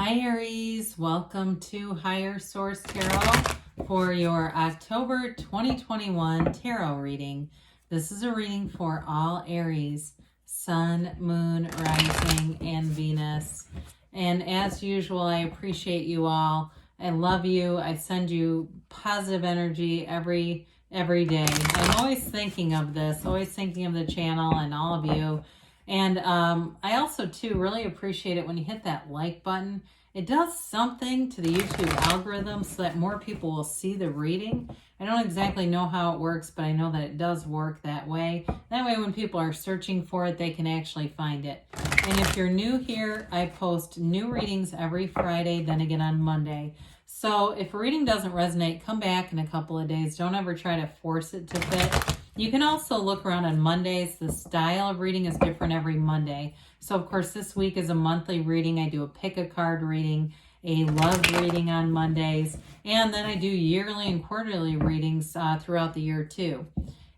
Hi Aries, welcome to Higher Source Tarot for your October 2021 tarot reading. This is a reading for all Aries, Sun, Moon, Rising, and Venus. And as usual, I appreciate you all. I love you. I send you positive energy every day. I'm always thinking of this, always thinking of the channel and all of you. And I also, too, really appreciate it when you hit that like button. It does something to the YouTube algorithm so that more people will see the reading. I don't exactly know how it works, but I know that it does work that way. That way, when people are searching for it, they can actually find it. And if you're new here, I post new readings every Friday, then again on Monday. So if a reading doesn't resonate, come back in a couple of days. Don't ever try to force it to fit. You can also look around on Mondays. The style of reading is different every Monday. So, of course, this week is a monthly reading. I do a pick a card reading, a love reading on Mondays, and then I do yearly and quarterly readings throughout the year, too.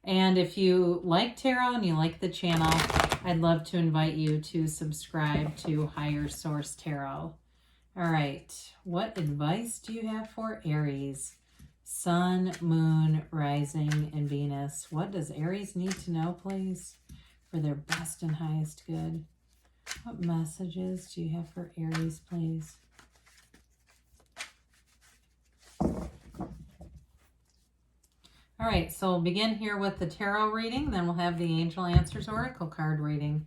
And if you like tarot and you like the channel, I'd love to invite you to subscribe to Higher Source Tarot. All right, what advice do you have for Aries? Sun, Moon, Rising, and Venus. What does Aries need to know, please, for their best and highest good? What messages do you have for Aries, please? All right, so we'll begin here with the tarot reading, then we'll have the Angel Answers Oracle card reading.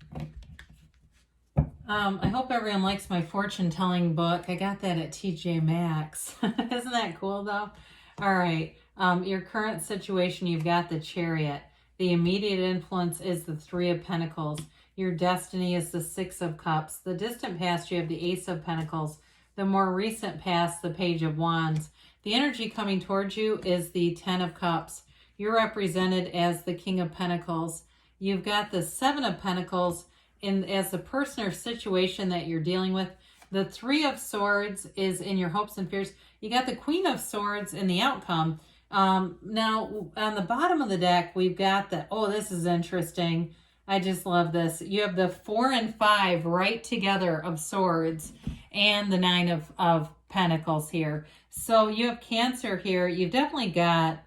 I hope everyone likes my fortune-telling book. I got that at TJ Maxx. Isn't that cool, though? All right, your current situation, you've got the Chariot. The immediate influence is the Three of Pentacles. Your destiny is the Six of Cups. The distant past, you have the Ace of Pentacles. The more recent past, the Page of Wands. The energy coming towards you is the Ten of Cups. You're represented as the King of Pentacles. You've got the Seven of Pentacles as the person or situation that you're dealing with. The Three of Swords is in your hopes and fears. You got the Queen of Swords in the outcome. Now, on the bottom of the deck, we've got the, oh, this is interesting. I just love this. You have the 4 and 5 right together of swords and the Nine of Pentacles here. So you have Cancer here. You've definitely got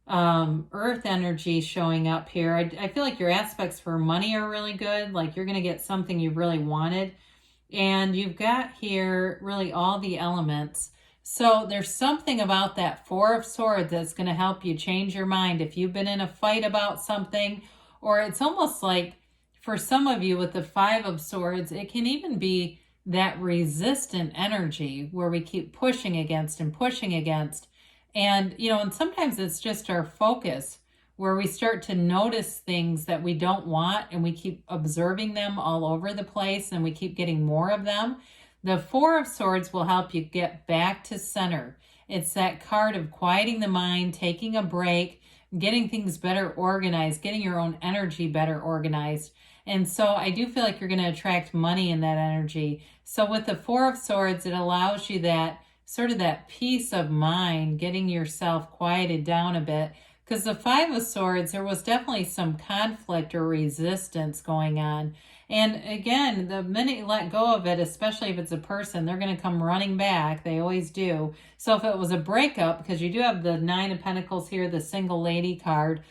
earth energy showing up here. I feel like your aspects for money are really good. Like you're going to get something you really wanted. And you've got here really all the elements. So there's something about that Four of Swords that's going to help you change your mind. If you've been in a fight about something, or it's almost like for some of you with the Five of Swords, it can even be that resistant energy where we keep pushing against and pushing against. And, you know, and sometimes it's just our focus where we start to notice things that we don't want and we keep observing them all over the place and we keep getting more of them. The Four of Swords will help you get back to center. It's that card of quieting the mind, taking a break, getting things better organized, getting your own energy better organized. And so I do feel like you're going to attract money in that energy. So with the Four of Swords, it allows you that sort of that peace of mind, getting yourself quieted down a bit. Because the Five of Swords, there was definitely some conflict or resistance going on. And again, the minute you let go of it, especially if it's a person, they're going to come running back. They always do. So if it was a breakup, because you do have the Nine of Pentacles here, the single lady card,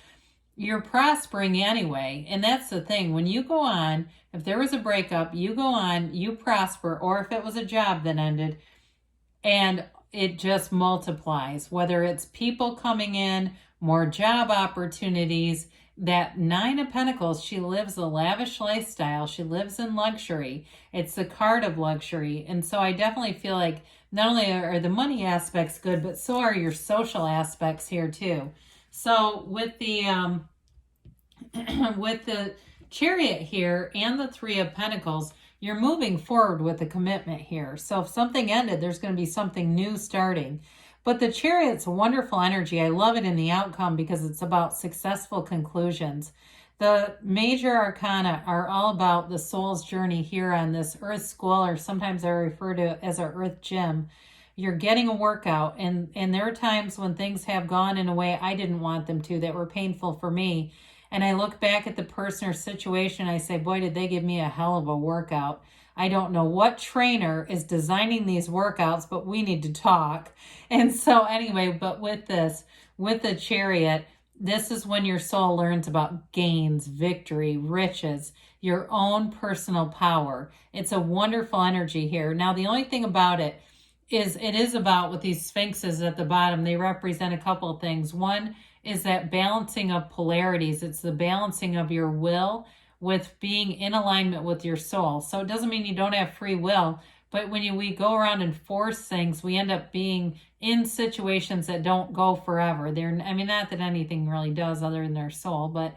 you're prospering anyway. And that's the thing. When you go on, if there was a breakup, you go on, you prosper. Or if it was a job that ended, and it just multiplies. Whether it's people coming in, more job opportunities. That Nine of Pentacles, she lives a lavish lifestyle. She lives in luxury. It's the card of luxury. And so I definitely feel like not only are the money aspects good, but so are your social aspects here too. So with the with the Chariot here and the Three of Pentacles, you're moving forward with a commitment here. So if something ended, there's going to be something new starting. But the Chariot's a wonderful energy. I love it in the outcome because it's about successful conclusions. The major arcana are all about the soul's journey here on this earth school, or sometimes I refer to it as our earth gym. You're getting a workout, and there are times when things have gone in a way I didn't want them to, that were painful for me. And I look back at the person or situation, I say, boy, did they give me a hell of a workout. I don't know what trainer is designing these workouts, but we need to talk. And so anyway, but with this, with the Chariot, this is when your soul learns about gains, victory, riches, your own personal power. It's a wonderful energy here. Now, the only thing about it is about, with these sphinxes at the bottom, they represent a couple of things. One is that balancing of polarities. It's the balancing of your will with being in alignment with your soul. So it doesn't mean you don't have free will, but when we go around and force things, we end up being in situations that don't go forever. I mean, not that anything really does other than their soul, but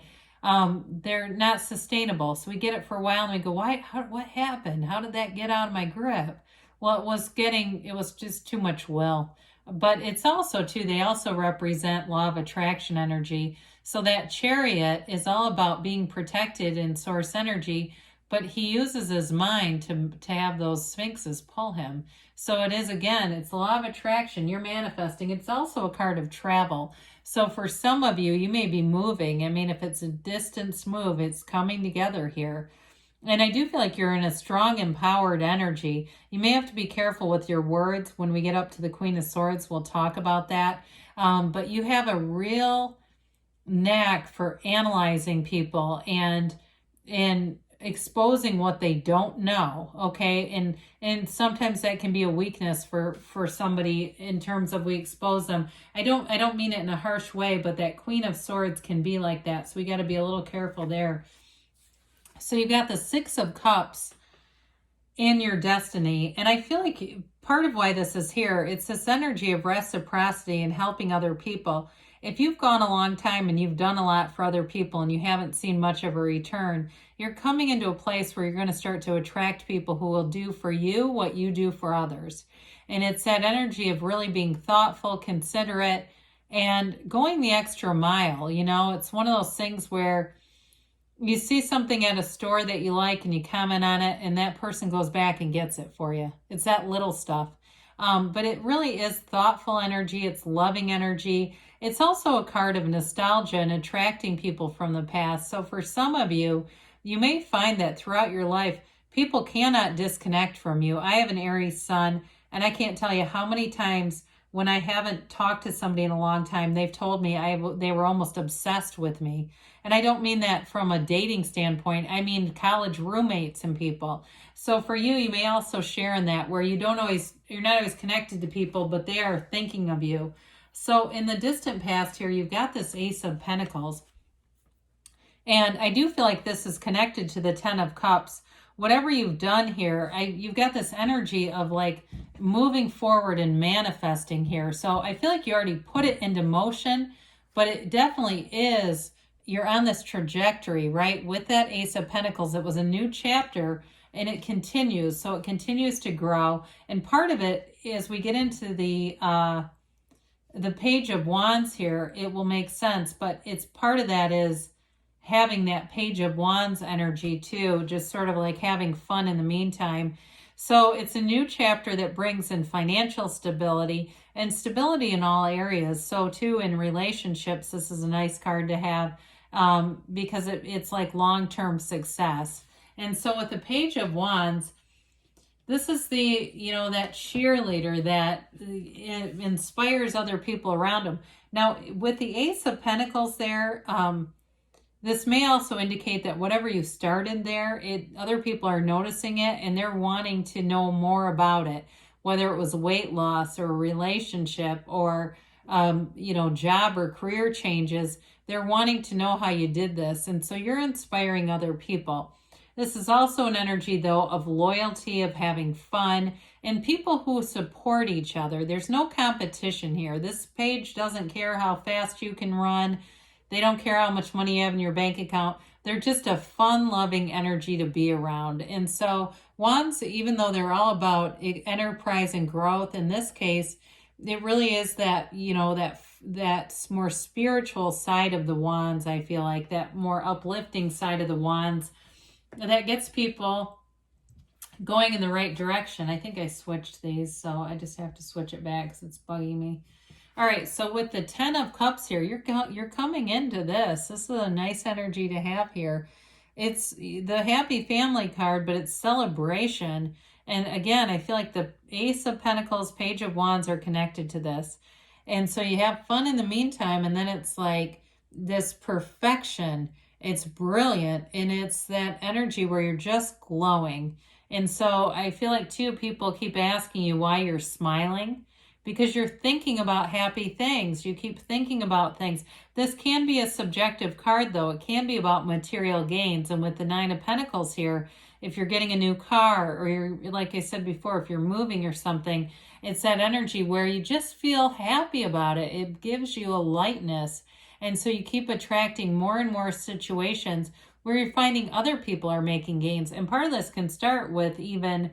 they're not sustainable. So we get it for a while and we go, what happened? How did that get out of my grip? Well, it was just too much will. But it's also too, they also represent law of attraction energy. So that Chariot is all about being protected in source energy, but he uses his mind to have those sphinxes pull him. So it is, again, it's the law of attraction. You're manifesting. It's also a card of travel. So for some of you, you may be moving. I mean, if it's a distance move, it's coming together here. And I do feel like you're in a strong, empowered energy. You may have to be careful with your words. When we get up to the Queen of Swords, we'll talk about that. But you have a real knack for analyzing people and exposing what they don't know, okay? And sometimes that can be a weakness for somebody in terms of we expose them. I don't mean it in a harsh way, but that Queen of Swords can be like that. So we got to be a little careful there. So you've got the Six of Cups in your destiny. And I feel like part of why this is here, it's this energy of reciprocity and helping other people. If you've gone a long time and you've done a lot for other people and you haven't seen much of a return, you're coming into a place where you're going to start to attract people who will do for you what you do for others. And it's that energy of really being thoughtful, considerate, and going the extra mile. You know, it's one of those things where you see something at a store that you like and you comment on it and that person goes back and gets it for you. It's that little stuff. But it really is thoughtful energy. It's loving energy. It's also a card of nostalgia and attracting people from the past. So for some of you, you may find that throughout your life, people cannot disconnect from you. I have an Aries sun, and I can't tell you how many times when I haven't talked to somebody in a long time, they've told me they were almost obsessed with me. And I don't mean that from a dating standpoint. I mean college roommates and people. So for you, you may also share in that where you're not always connected to people, but they are thinking of you. So in the distant past here, you've got this Ace of Pentacles. And I do feel like this is connected to the Ten of Cups. Whatever you've done here, you've got this energy of like moving forward and manifesting here. So I feel like you already put it into motion, but it definitely is, you're on this trajectory, right? With that Ace of Pentacles, it was a new chapter and it continues. So it continues to grow. And part of it, as we get into the Page of Wands here, it will make sense, but it's part of that is having that Page of Wands energy too, just sort of like having fun in the meantime. So it's a new chapter that brings in financial stability and stability in all areas. So too in relationships, this is a nice card to have because it's like long-term success. And so with the Page of Wands, this is the, that cheerleader that inspires other people around them. Now with the Ace of Pentacles there, this may also indicate that whatever you started there, other people are noticing it and they're wanting to know more about it, whether it was weight loss or a relationship or, job or career changes. They're wanting to know how you did this. And so you're inspiring other people. This is also an energy, though, of loyalty, of having fun, and people who support each other. There's no competition here. This page doesn't care how fast you can run. They don't care how much money you have in your bank account. They're just a fun-loving energy to be around. And so Wands, even though they're all about enterprise and growth, in this case, it really is that, that more spiritual side of the Wands, I feel like, that more uplifting side of the Wands that gets people going in the right direction. I think I switched these, so I just have to switch it back because it's bugging me. All right, so with the Ten of Cups here, you're coming into this. This is a nice energy to have here. It's the happy family card, but it's celebration. And again, I feel like the Ace of Pentacles, Page of Wands are connected to this. And so you have fun in the meantime, and then it's like this perfection. It's brilliant, and it's that energy where you're just glowing. And so I feel like, too, people keep asking you why you're smiling, because you're thinking about happy things. You keep thinking about things. This can be a subjective card, though. It can be about material gains. And with the Nine of Pentacles here, if you're getting a new car, or you're, like I said before, if you're moving or something, it's that energy where you just feel happy about it. It gives you a lightness. And so you keep attracting more and more situations where you're finding other people are making gains. And part of this can start with even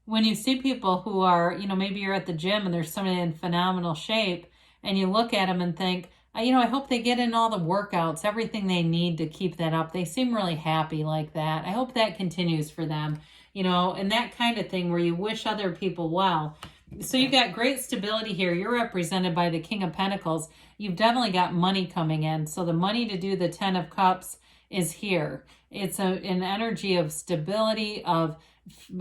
when you see people who are, maybe you're at the gym and there's somebody in phenomenal shape, and you look at them and think, I hope they get in all the workouts, everything they need to keep that up. They seem really happy like that. I hope that continues for them, and that kind of thing where you wish other people well. So you've got great stability here. You're represented by the King of Pentacles. You've definitely got money coming in. So the money to do the 10 of Cups is here. It's an energy of stability, of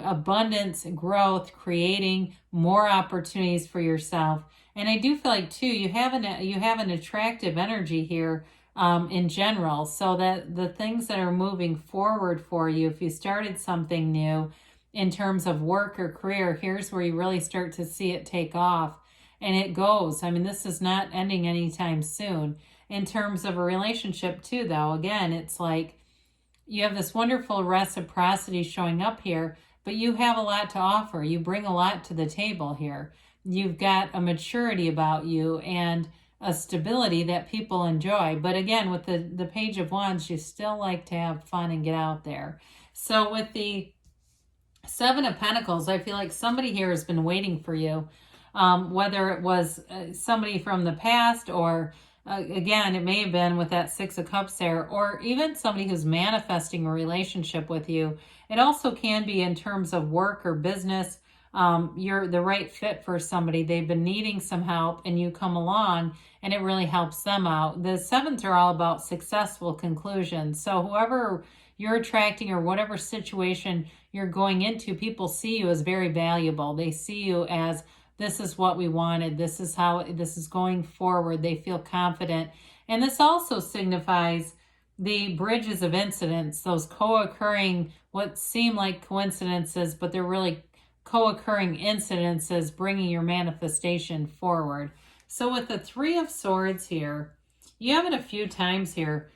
abundance, growth, creating more opportunities for yourself. And I do feel like, too, you have an attractive energy here in general, so that the things that are moving forward for you, if you started something new in terms of work or career, here's where you really start to see it take off. And it goes. I mean, this is not ending anytime soon. In terms of a relationship, too, though, again, it's like you have this wonderful reciprocity showing up here, but you have a lot to offer. You bring a lot to the table here. You've got a maturity about you and a stability that people enjoy. But again, with the Page of Wands, you still like to have fun and get out there. So with the Seven of Pentacles, I feel like somebody here has been waiting for you, whether it was somebody from the past, or again, it may have been with that Six of Cups there, or even somebody who's manifesting a relationship with you. It also can be in terms of work or business. You're the right fit for somebody. They've been needing some help, and you come along and it really helps them out. The sevens are all about successful conclusions. So whoever you're attracting or whatever situation you're going into, people see you as very valuable. They see you as, this is what we wanted. This is how this is going forward. They feel confident. And this also signifies the bridges of incidents, those co-occurring, what seem like coincidences, but they're really co-occurring incidences bringing your manifestation forward. So with the Three of Swords here, you have it a few times here.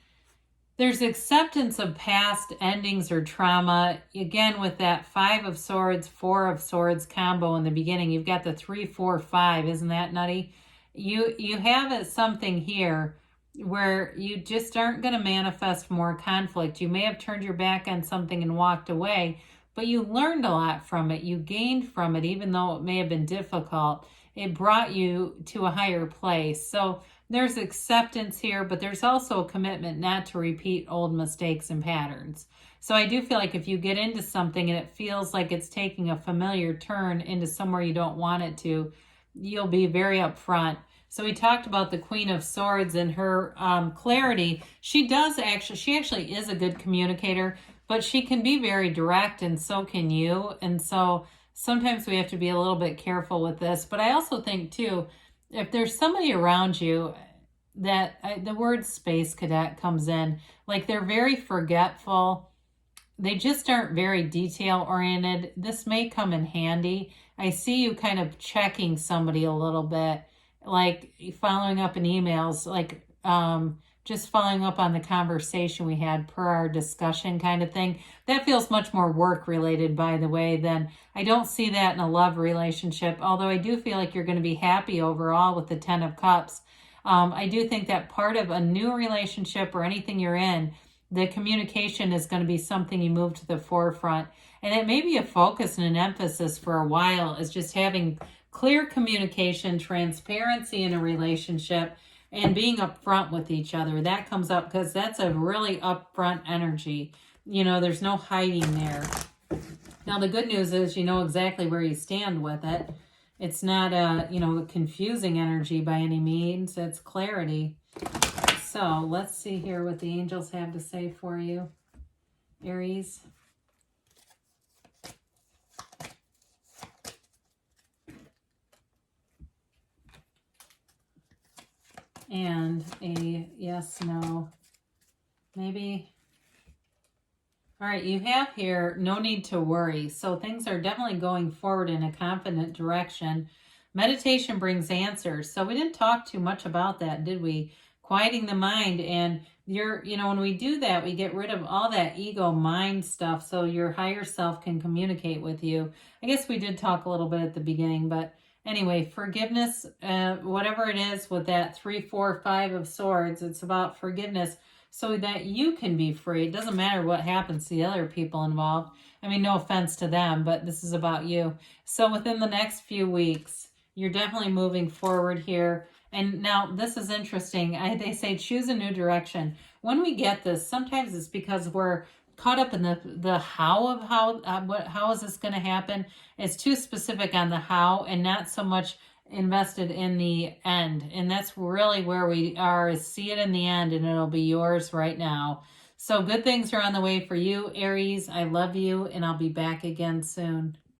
There's acceptance of past endings or trauma. Again, with that Five of Swords, Four of Swords combo in the beginning, you've got the 3, 4, 5. Isn't that nutty? You have something here where you just aren't going to manifest more conflict. You may have turned your back on something and walked away, but you learned a lot from it. You gained from it, even though it may have been difficult. It brought you to a higher place. So there's acceptance here, but there's also a commitment not to repeat old mistakes and patterns. So I do feel like if you get into something and it feels like it's taking a familiar turn into somewhere you don't want it to, you'll be very upfront. So we talked about the Queen of Swords and her clarity. She actually is a good communicator, but she can be very direct, and so can you. And so sometimes we have to be a little bit careful with this. But I also think, too, if there's somebody around you that the word space cadet comes in, like they're very forgetful, they just aren't very detail oriented, this may come in handy. I see you kind of checking somebody a little bit, like following up in emails, like just following up on the conversation we had per our discussion kind of thing. That feels much more work related, by the way, than I don't see that in a love relationship, although I do feel like you're going to be happy overall with the 10 of Cups. I do think that part of a new relationship or anything you're in, the communication is going to be something you move to the forefront. And it may be a focus and an emphasis for a while, is just having clear communication, transparency in a relationship, and being upfront with each other. That comes up because that's a really upfront energy. There's no hiding there. Now, the good news is you know exactly where you stand with it. It's not a confusing energy by any means. It's clarity. So let's see here what the angels have to say for you. Aries. And a yes, no, maybe. All right, you have here, no need to worry. So things are definitely going forward in a confident direction. Meditation brings answers. So we didn't talk too much about that, did we? Quieting the mind. And when we do that, we get rid of all that ego mind stuff so your higher self can communicate with you. I guess we did talk a little bit at the beginning, but anyway, forgiveness, whatever it is with that 3, 4, 5 of swords, it's about forgiveness so that you can be free. It doesn't matter what happens to the other people involved. I mean, no offense to them, but this is about you. So within the next few weeks, you're definitely moving forward here. And now this is interesting. They say choose a new direction. When we get this, sometimes it's because we're caught up in the how of how is this going to happen. It's too specific on the how and not so much invested in the end. And that's really where we are, is see it in the end, and it'll be yours right now. So good things are on the way for you, Aries. I love you, and I'll be back again soon.